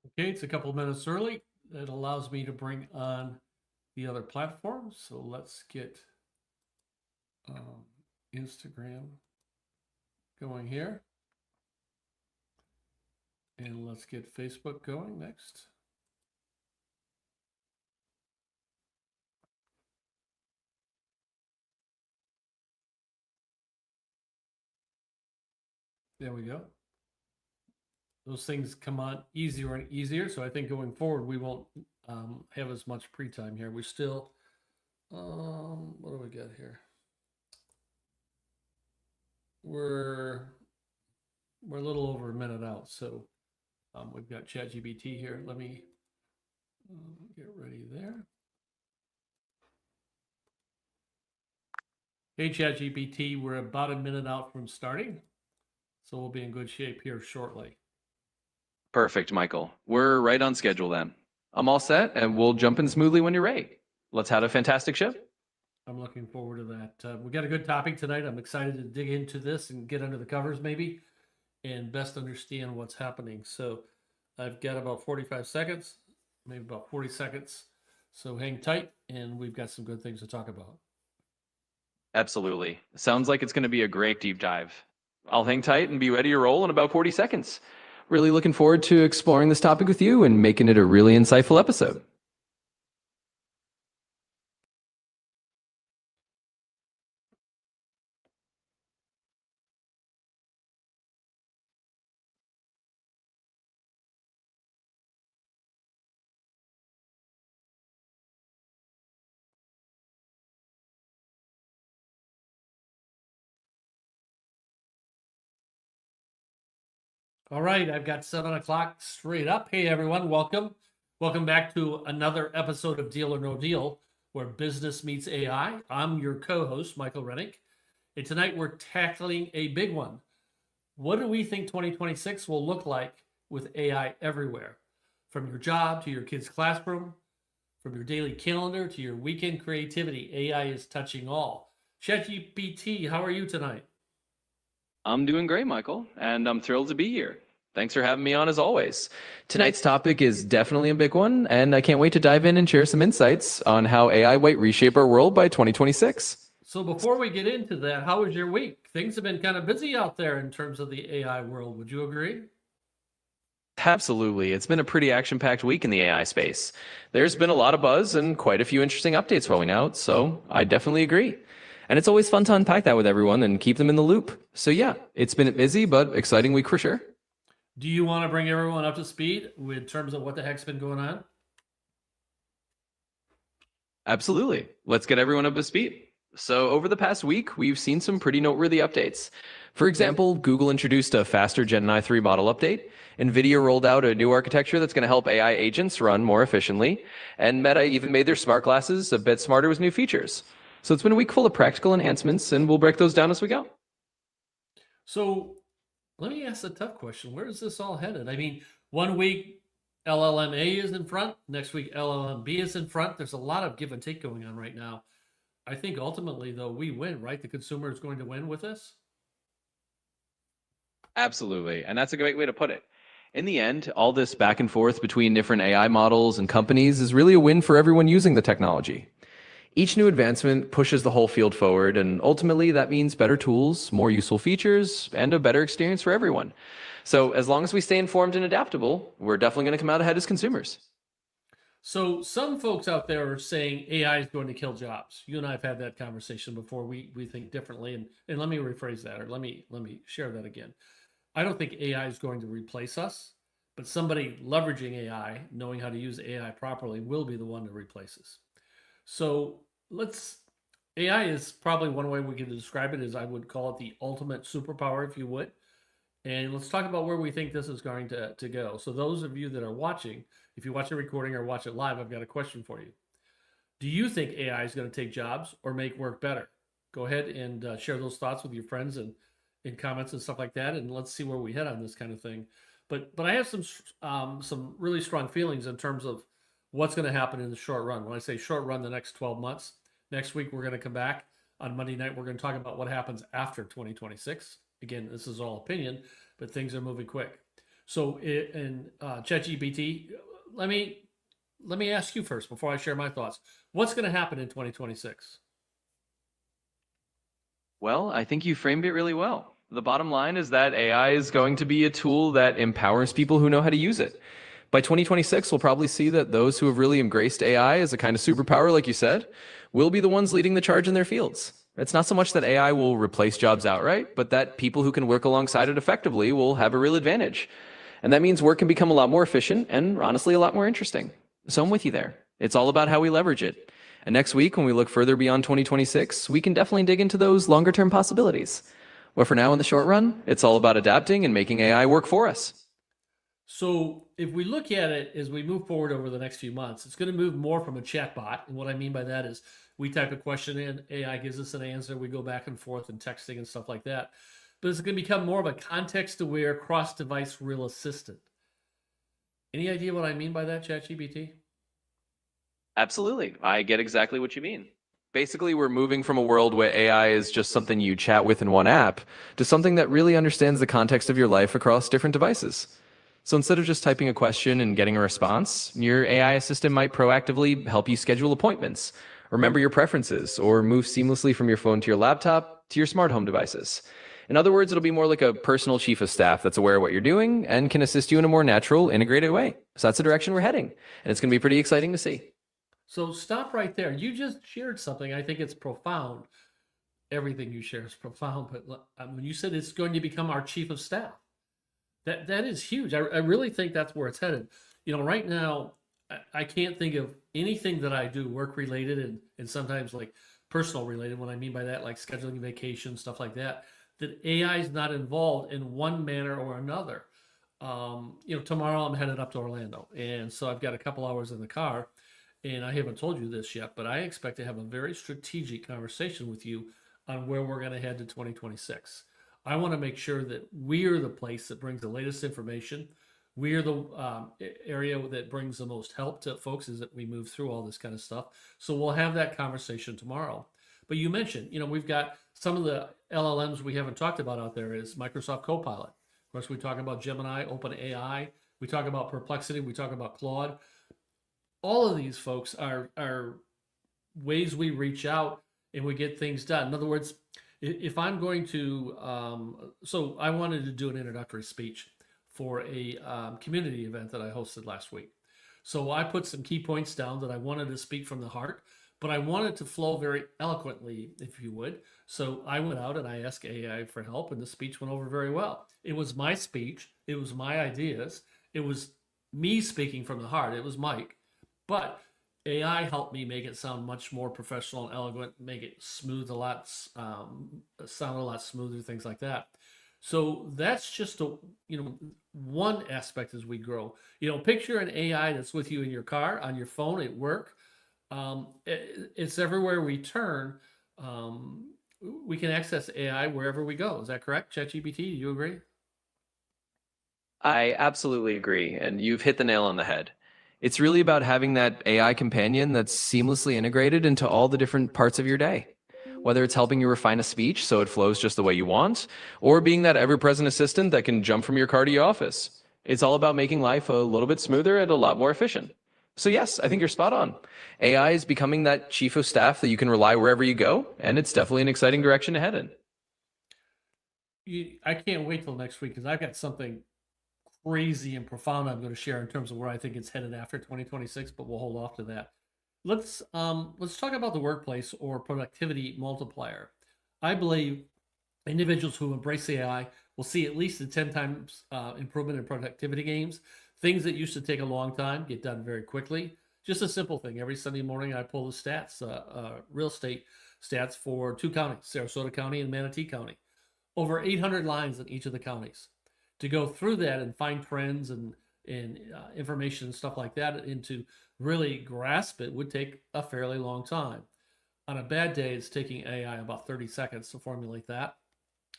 Okay, it's a couple of minutes early. That allows me to bring on the other platforms. So let's get um, Instagram going here. And let's get Facebook going next. There we go. Those things come on easier and easier. So I think going forward, we won't have as much pre-time here. We still, what do we got here? We're we're a little over a minute out. So we've got ChatGPT here. Let me get ready there. Hey, ChatGPT, we're about a minute out from starting, so we'll be in good shape here shortly. Perfect, Michael. We're right on schedule then. I'm all set, and we'll jump in smoothly when you're ready. Let's have a fantastic show. I'm looking forward to that. We got a good topic tonight. I'm excited to dig into this and get under the covers, maybe, and best understand what's happening. So I've got about 45 seconds, maybe about 40 seconds. So hang tight, and we've got some good things to talk about. Absolutely. Sounds like it's going to be a great deep dive. I'll hang tight and be ready to roll in about 40 seconds. Really looking forward to exploring this topic with you and making it a really insightful episode. All right, I've got 7 o'clock straight up. Hey, everyone, welcome. Welcome back to another episode of Deal or No Deal, where business meets AI. I'm your co host, Michael Rennick. And tonight we're tackling a big one. What do we think 2026 will look like with AI everywhere? From your job to your kid's classroom, from your daily calendar to your weekend creativity, AI is touching all. ChatGPT, how are you tonight? I'm doing great, Michael, and I'm thrilled to be here. Thanks for having me on as always. Tonight's topic is definitely a big one, and I can't wait to dive in and share some insights on how AI might reshape our world by 2026. So before we get into that, how was your week? Things have been kind of busy out there in terms of the AI world. Would you agree? Absolutely. It's been a pretty action packed week in the AI space. There's been a lot of buzz and quite a few interesting updates rolling out, so I definitely agree. And it's always fun to unpack that with everyone and keep them in the loop. So, yeah, it's been a busy but exciting week for sure. Do you want to bring everyone up to speed in terms of what the heck's been going on? Absolutely. Let's get everyone up to speed. So, over the past week, we've seen some pretty noteworthy updates. For example, Google introduced a faster Gemini 3 model update. NVIDIA rolled out a new architecture that's going to help AI agents run more efficiently. And Meta even made their smart glasses a bit smarter with new features. So, it's been a week full of practical enhancements, and we'll break those down as we go. So let me ask a tough question. Where is this all headed? I mean, one week LLMA is in front, next week LLMB is in front. There's a lot of give and take going on right now. I think ultimately, though, we win, right? The consumer is going to win with this. Absolutely. And that's a great way to put it. In the end, all this back and forth between different AI models and companies is really a win for everyone using the technology. Each new advancement pushes the whole field forward, and ultimately that means better tools, more useful features, and a better experience for everyone. So, as long as we stay informed and adaptable, we're definitely going to come out ahead as consumers. So some folks out there are saying AI is going to kill jobs. You and I have had that conversation before. We think differently, and let me rephrase that, or let me share that again. I don't think AI is going to replace us, but somebody leveraging AI, knowing how to use AI properly, will be the one to replace us. So let's AI is probably one way we can describe it is I would call it the ultimate superpower, if you would. And let's talk about where we think this is going to go. So those of you that are watching, if you watch a recording or watch it live, I've got a question for you. Do you think AI is going to take jobs or make work better? Go ahead and share those thoughts with your friends and in comments and stuff like that, and let's see where we head on this kind of thing. But I have some really strong feelings in terms of what's going to happen in the short run. When I say short run, the next 12 months. Next week we're going to come back on Monday night. We're going to talk about what happens after 2026. Again, this is all opinion, but things are moving quick. So in ChatGPT, let me let me ask you first before I share my thoughts. What's going to happen in 2026? Well, I think you framed it really well. The bottom line is that AI is going to be a tool that empowers people who know how to use it. By 2026, we'll probably see that those who have really embraced AI as a kind of superpower, like you said, will be the ones leading the charge in their fields. It's not so much that AI will replace jobs outright, but that people who can work alongside it effectively will have a real advantage. And that means work can become a lot more efficient and honestly a lot more interesting. So I'm with you there. It's all about how we leverage it. And next week, when we look further beyond 2026, we can definitely dig into those longer term possibilities. But for now, in the short run, it's all about adapting and making AI work for us. So if we look at it as we move forward over the next few months, it's going to move more from a chatbot. And what I mean by that is we type a question in, AI gives us an answer, we go back and forth and texting and stuff like that. But it's going to become more of a context aware, cross device real assistant. Any idea what I mean by that, ChatGPT? Absolutely. I get exactly what you mean. Basically, we're moving from a world where AI is just something you chat with in one app to something that really understands the context of your life across different devices. So instead of just typing a question and getting a response, your AI assistant might proactively help you schedule appointments, remember your preferences, or move seamlessly from your phone to your laptop to your smart home devices. In other words, it'll be more like a personal chief of staff that's aware of what you're doing and can assist you in a more natural, integrated way. So that's the direction we're heading, and it's going to be pretty exciting to see. So stop right there. You just shared something. I think it's profound. Everything you share is profound. But when you said it's going to become our chief of staff, that is huge. I really think that's where it's headed. You know, right now, I can't think of anything that I do work related and sometimes like personal related. What I mean by that, like scheduling vacation, stuff like that, that AI is not involved in one manner or another. You know, tomorrow I'm headed up to Orlando, and so I've got a couple hours in the car, and I haven't told you this yet, but I expect to have a very strategic conversation with you on where we're going to head to 2026. I want to make sure that we're the place that brings the latest information. We're the area that brings the most help to folks as that we move through all this kind of stuff. So we'll have that conversation tomorrow. But you mentioned, you know, we've got some of the LLMs we haven't talked about out there is Microsoft Copilot. Of course, we talk about Gemini, OpenAI. We talk about Perplexity. We talk about Claude. All of these folks are ways we reach out and we get things done. In other words, if I'm going to, so I wanted to do an introductory speech for a community event that I hosted last week. So I put some key points down that I wanted to speak from the heart, but I wanted to flow very eloquently, if you would. So I went out and I asked AI for help, and the speech went over very well. It was my speech, it was my ideas, it was me speaking from the heart, it was Mike. But AI helped me make it sound much more professional and eloquent, make it smooth a lot, sound a lot smoother, things like that. So that's just a one aspect as we grow. You know, picture an AI that's with you in your car, on your phone, at work. It's everywhere we turn. We can access AI wherever we go. Is that correct, ChatGPT? Do you agree? I absolutely agree, and you've hit the nail on the head. It's really about having that AI companion that's seamlessly integrated into all the different parts of your day. Whether it's helping you refine a speech so it flows just the way you want, or being that ever present assistant that can jump from your car to your office. It's all about making life a little bit smoother and a lot more efficient. So, yes, I think you're spot on. AI is becoming that chief of staff that you can rely wherever you go, and it's definitely an exciting direction to head in. I can't wait till next week because I've got something crazy and profound I'm going to share in terms of where I think it's headed after 2026, but we'll hold off to that. Let's talk about the workplace or productivity multiplier. I believe individuals who embrace AI will see at least a 10 times improvement in productivity gains. Things that used to take a long time get done very quickly. Just a simple thing. Every Sunday morning, I pull the stats, real estate stats for two counties, Sarasota County and Manatee County. Over 800 lines in each of the counties. To go through that and find trends and information and stuff like that, and to really grasp it would take a fairly long time. On a bad day, it's taking AI about 30 seconds to formulate that.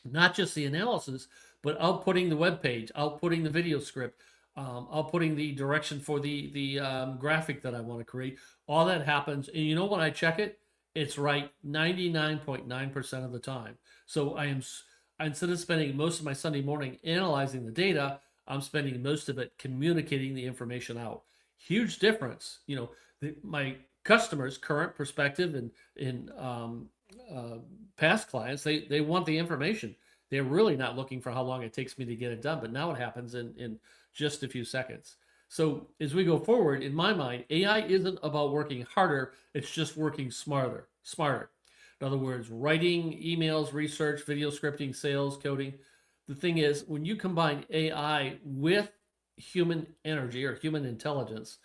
Not just the analysis, but outputting the web page, outputting the video script, outputting the direction for the graphic that I want to create. All that happens, and you know when I check it, it's right 99.9% of the time. So instead of spending most of my Sunday morning analyzing the data, I'm spending most of it communicating the information out. Huge difference. My customers, current, prospective, and in past clients, they want the information. They're really not looking for how long it takes me to get it done, but now it happens in just a few seconds. So as we go forward, in my mind, AI isn't about working harder; it's just working smarter. Smarter. In other words, writing emails, research, video scripting, sales, coding. The thing is, when you combine AI with human energy or human intelligence,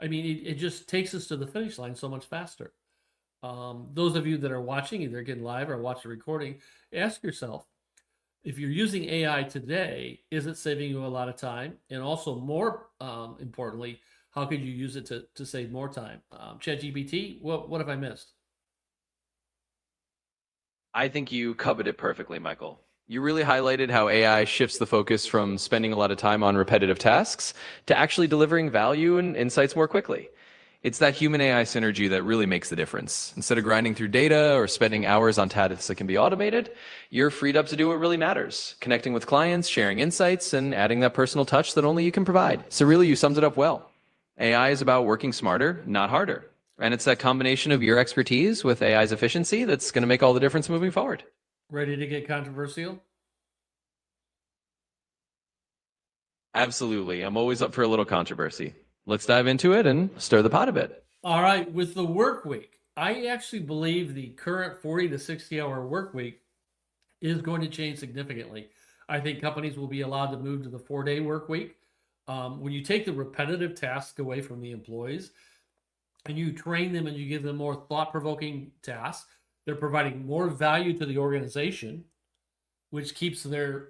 I mean, it just takes us to the finish line so much faster. Those of you that are watching, either again live or watch the recording, ask yourself, if you're using AI today, is it saving you a lot of time? And also, more importantly, how could you use it to save more time? ChatGPT, what have I missed? I think you covered it perfectly, Michael. You really highlighted how AI shifts the focus from spending a lot of time on repetitive tasks to actually delivering value and insights more quickly. It's that human AI synergy that really makes the difference. Instead of grinding through data or spending hours on tasks that can be automated, you're freed up to do what really matters, connecting with clients, sharing insights, and adding that personal touch that only you can provide. So really, you summed it up well. AI is about working smarter, not harder. And it's that combination of your expertise with AI's efficiency that's going to make all the difference moving forward. Ready to get controversial? Absolutely. I'm always up for a little controversy. Let's dive into it and stir the pot a bit. All right, with the work week, I actually believe the current 40 to 60-hour work week is going to change significantly. I think companies will be allowed to move to the 4-day work week. When you take the repetitive tasks away from the employees and you train them and you give them more thought-provoking tasks, they're providing more value to the organization, which keeps their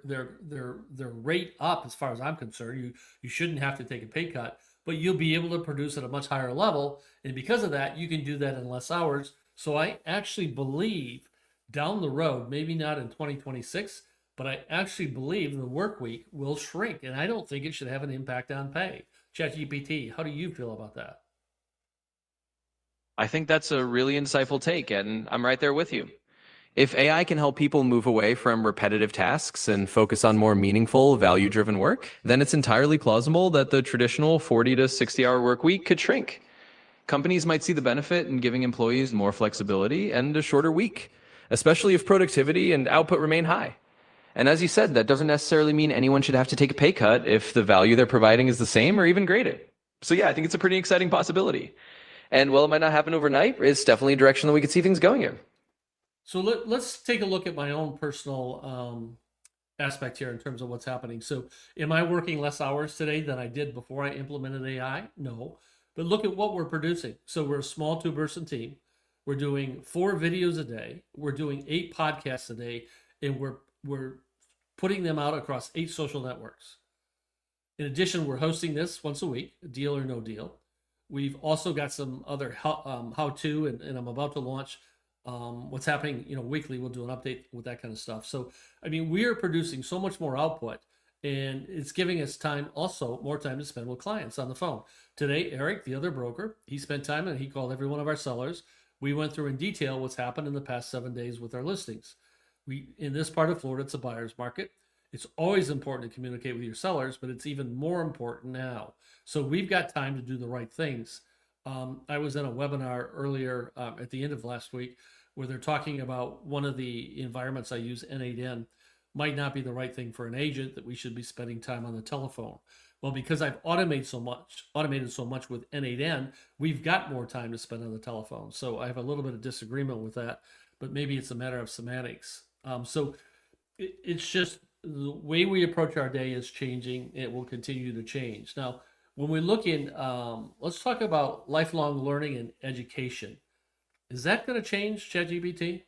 rate up. As far as I'm concerned, you shouldn't have to take a pay cut, but you'll be able to produce at a much higher level, and because of that, you can do that in less hours. So I actually believe down the road, maybe not in 2026, but I actually believe the work week will shrink, and I don't think it should have an impact on pay. ChatGPT, how do you feel about that? I think that's a really insightful take, and I'm right there with you. If AI can help people move away from repetitive tasks and focus on more meaningful, value driven work, then it's entirely plausible that the traditional 40 to 60-hour work week could shrink. Companies might see the benefit in giving employees more flexibility and a shorter week, especially if productivity and output remain high. And as you said, that doesn't necessarily mean anyone should have to take a pay cut if the value they're providing is the same or even greater. So yeah, I think it's a pretty exciting possibility. And while it might not happen overnight, it's definitely a direction that we could see things going in. So let's take a look at my own personal aspect here in terms of what's happening. So, am I working less hours today than I did before I implemented AI? No. But look at what we're producing. So, we're a small two-person team. We're doing 4 videos a day. We're doing 8 podcasts a day, and we're putting them out across 8 social networks. In addition, we're hosting this once a week, deal or no deal. We've also got some other how-to, and I'm about to launch what's happening, weekly. We'll do an update with that kind of stuff. So, I mean, we are producing so much more output, and it's giving us time, also more time to spend with clients on the phone. Today, Eric, the other broker, he spent time and he called every one of our sellers. We went through in detail what's happened in the past 7 days with our listings. In this part of Florida, it's a buyer's market. It's always important to communicate with your sellers, but it's even more important now. So we've got time to do the right things. I was in a webinar earlier at the end of last week where they're talking about one of the environments I use, N8N, might not be the right thing for an agent, that we should be spending time on the telephone. Well, because I've automated so much with N8N, we've got more time to spend on the telephone. So I have a little bit of disagreement with that, but maybe it's a matter of semantics. So it's just the way we approach our day is changing. It will continue to change. Now, when we look in, let's talk about lifelong learning and education. Is that going to change, ChatGPT?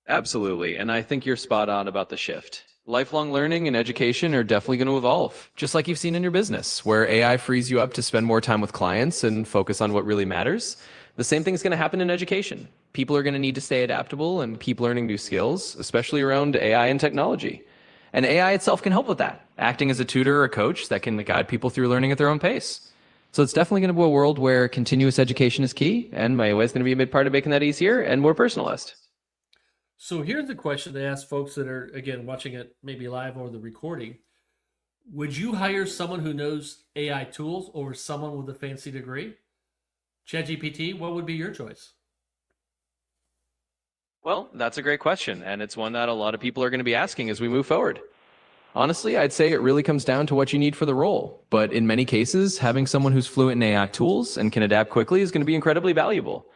Absolutely. And I think you're spot on about the shift. Lifelong learning and education are definitely going to evolve, just like you've seen in your business, where AI frees you up to spend more time with clients and focus on what really matters. The same thing is going to happen in education. People are going to need to stay adaptable and keep learning new skills, especially around AI and technology. And AI itself can help with that, acting as a tutor or a coach that can guide people through learning at their own pace. So it's definitely going to be a world where continuous education is key, and my AI is going to be a big part of making that easier and more personalized. So here's the question to ask folks that are, again, watching it maybe live or the recording. Would you hire someone who knows AI tools over someone with a fancy degree? ChatGPT, what would be your choice? Well, that's a great question, and it's one that a lot of people are going to be asking as we move forward. Honestly, I'd say it really comes down to what you need for the role. But in many cases, having someone who's fluent in AI tools and can adapt quickly is going to be incredibly valuable.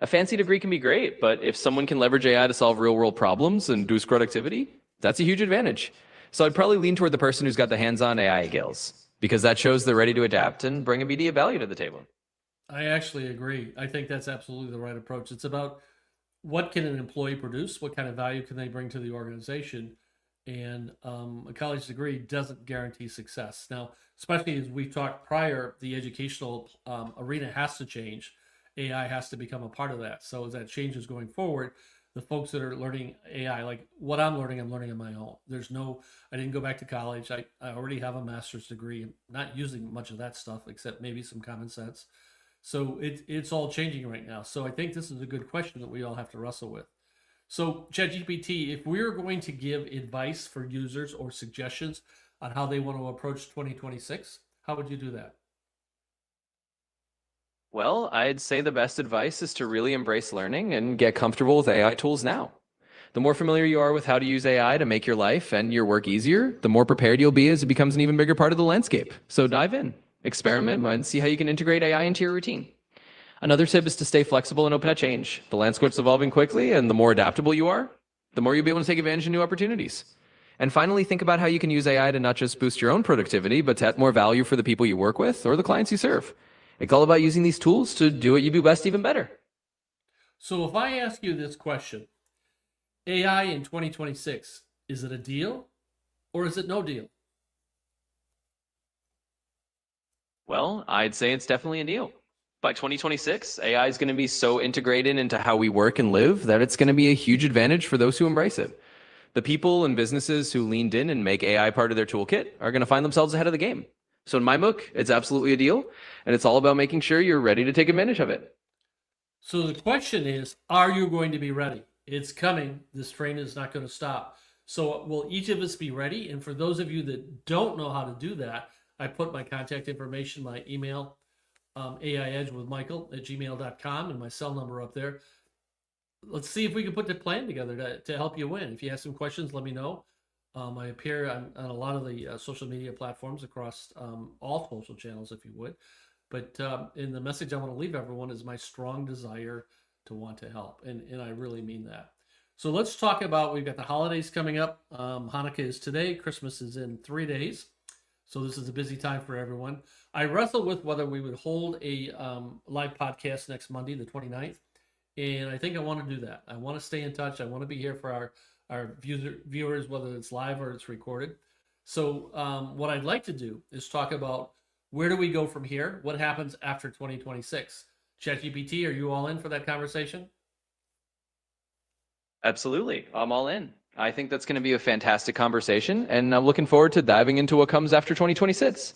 A fancy degree can be great, but if someone can leverage AI to solve real world problems and boost productivity, that's a huge advantage. So I'd probably lean toward the person who's got the hands on AI skills, because that shows they're ready to adapt and bring immediate value to the table. I actually agree. I think that's absolutely the right approach. It's about what can an employee produce? What kind of value can they bring to the organization? And a college degree doesn't guarantee success. Now, especially as we talked prior, the educational arena has to change. AI has to become a part of that. So as that changes going forward, the folks that are learning AI, like what I'm learning on my own. I didn't go back to college. I already have a master's degree. I'm not using much of that stuff except maybe some common sense. So it's all changing right now. So I think this is a good question that we all have to wrestle with. So ChatGPT, if we're going to give advice for users or suggestions on how they want to approach 2026, how would you do that? Well, I'd say the best advice is to really embrace learning and get comfortable with AI tools now. The more familiar you are with how to use AI to make your life and your work easier, the more prepared you'll be as it becomes an even bigger part of the landscape. So dive in, experiment, and see how you can integrate AI into your routine. Another tip is to stay flexible and open to change. The landscape's evolving quickly, and the more adaptable you are, the more you'll be able to take advantage of new opportunities. And finally, think about how you can use AI to not just boost your own productivity, but to add more value for the people you work with or the clients you serve. It's all about using these tools to do what you do best even better. So if I ask you this question, AI in 2026, is it a deal or is it no deal? Well, I'd say it's definitely a deal. By 2026, AI is going to be so integrated into how we work and live that it's going to be a huge advantage for those who embrace it. The people and businesses who leaned in and make AI part of their toolkit are going to find themselves ahead of the game. So in my book, it's absolutely a deal, and it's all about making sure you're ready to take advantage of it. So the question is, are you going to be ready? It's coming. This train is not going to stop. So will each of us be ready? And for those of you that don't know how to do that, I put my contact information, my email, AIEdgewithMichael@gmail.com, and my cell number up there. Let's see if we can put the plan together to help you win. If you have some questions, let me know. I appear on a lot of the social media platforms across all social channels, if you would. But in the message I want to leave everyone is my strong desire to want to help. And I really mean that. So let's talk about, we've got the holidays coming up. Hanukkah is today, Christmas is in 3 days. So this is a busy time for everyone. I wrestled with whether we would hold a live podcast next Monday, the 29th. And I think I want to do that. I want to stay in touch. I want to be here for our viewers, whether it's live or it's recorded. So what I'd like to do is talk about where do we go from here? What happens after 2026? ChatGPT, are you all in for that conversation? Absolutely. I'm all in. I think that's going to be a fantastic conversation, and I'm looking forward to diving into what comes after 2026.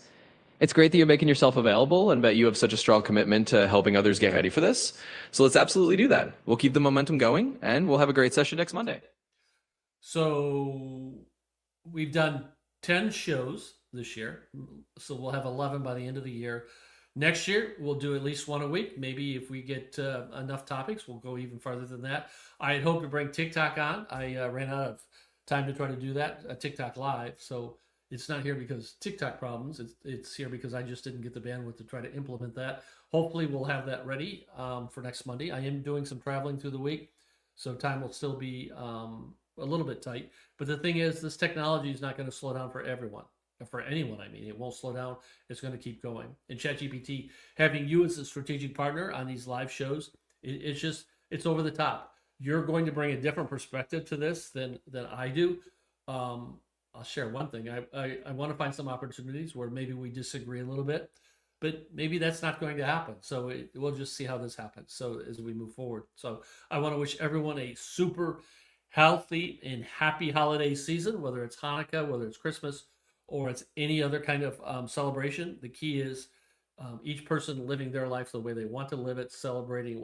It's great that you're making yourself available and that you have such a strong commitment to helping others get ready for this. So let's absolutely do that. We'll keep the momentum going, and we'll have a great session next Monday. So we've done 10 shows this year. So we'll have 11 by the end of the year. Next year, we'll do at least one a week. Maybe if we get enough topics, we'll go even farther than that. I had hoped to bring TikTok on. I ran out of time to try to do that, TikTok live. So it's not here because TikTok problems. It's here because I just didn't get the bandwidth to try to implement that. Hopefully, we'll have that ready for next Monday. I am doing some traveling through the week, so time will still be a little bit tight. But the thing is, this technology is not going to slow down for everyone. For anyone, I mean, it won't slow down. It's going to keep going. And ChatGPT, having you as a strategic partner on these live shows, it's over the top. You're going to bring a different perspective to this than I do. I'll share one thing. I want to find some opportunities where maybe we disagree a little bit, but maybe that's not going to happen. So we'll just see how this happens. So as we move forward. So I want to wish everyone a super healthy and happy holiday season, whether it's Hanukkah, whether it's Christmas, or it's any other kind of celebration. The key is each person living their life the way they want to live it, celebrating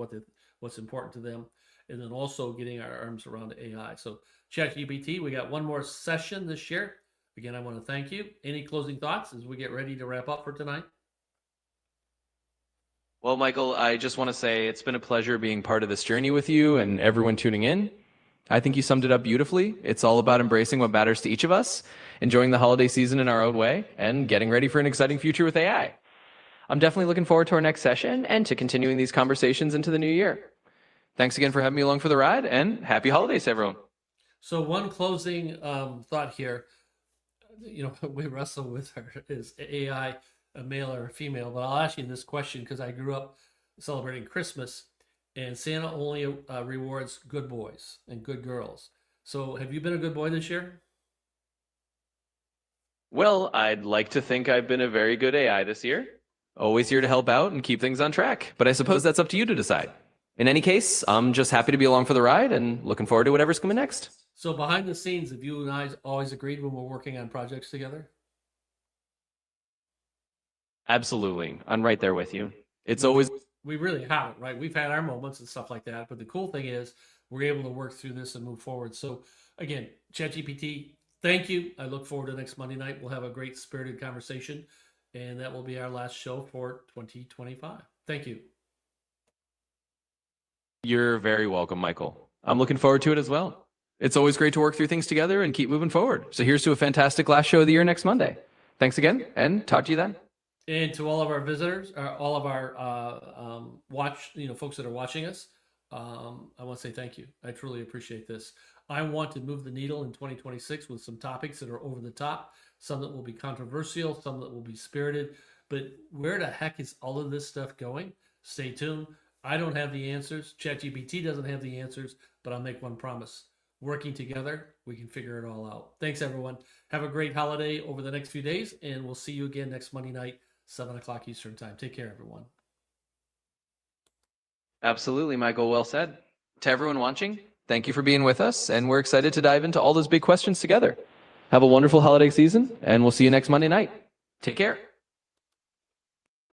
what's important to them, and then also getting our arms around AI. So ChatGPT, we got one more session this year. Again, I want to thank you. Any closing thoughts as we get ready to wrap up for tonight? Well, Michael, I just want to say it's been a pleasure being part of this journey with you and everyone tuning in. I think you summed it up beautifully. It's all about embracing what matters to each of us, enjoying the holiday season in our own way, and getting ready for an exciting future with AI. I'm definitely looking forward to our next session and to continuing these conversations into the new year. Thanks again for having me along for the ride, and happy holidays, everyone. So one closing thought here. We wrestle with her is AI a male or a female, but I'll ask you this question because I grew up celebrating Christmas, and Santa only rewards good boys and good girls. So have you been a good boy this year? Well, I'd like to think I've been a very good AI this year. Always here to help out and keep things on track, but I suppose that's up to you to decide. In any case, I'm just happy to be along for the ride and looking forward to whatever's coming next. So behind the scenes, have you and I always agreed when we're working on projects together? Absolutely. I'm right there with you. It's We always we really haven't, right? We've had our moments and stuff like that, but the cool thing is we're able to work through this and move forward. So again, ChatGPT, thank you. I look forward to next Monday night. We'll have a great spirited conversation, and that will be our last show for 2025. Thank you. You're very welcome, Michael. I'm looking forward to it as well. It's always great to work through things together and keep moving forward. So here's to a fantastic last show of the year next Monday. Thanks again, and talk to you then. And to all of our visitors, all of our folks that are watching us, I want to say thank you. I truly appreciate this. I want to move the needle in 2026 with some topics that are over the top, some that will be controversial, some that will be spirited. But where the heck is all of this stuff going? Stay tuned. I don't have the answers. ChatGPT doesn't have the answers, but I'll make one promise. Working together, we can figure it all out. Thanks, everyone. Have a great holiday over the next few days, and we'll see you again next Monday night, 7 o'clock Eastern Time. Take care, everyone. Absolutely, Michael. Well said. To everyone watching, thank you for being with us, and we're excited to dive into all those big questions together. Have a wonderful holiday season, and we'll see you next Monday night. Take care.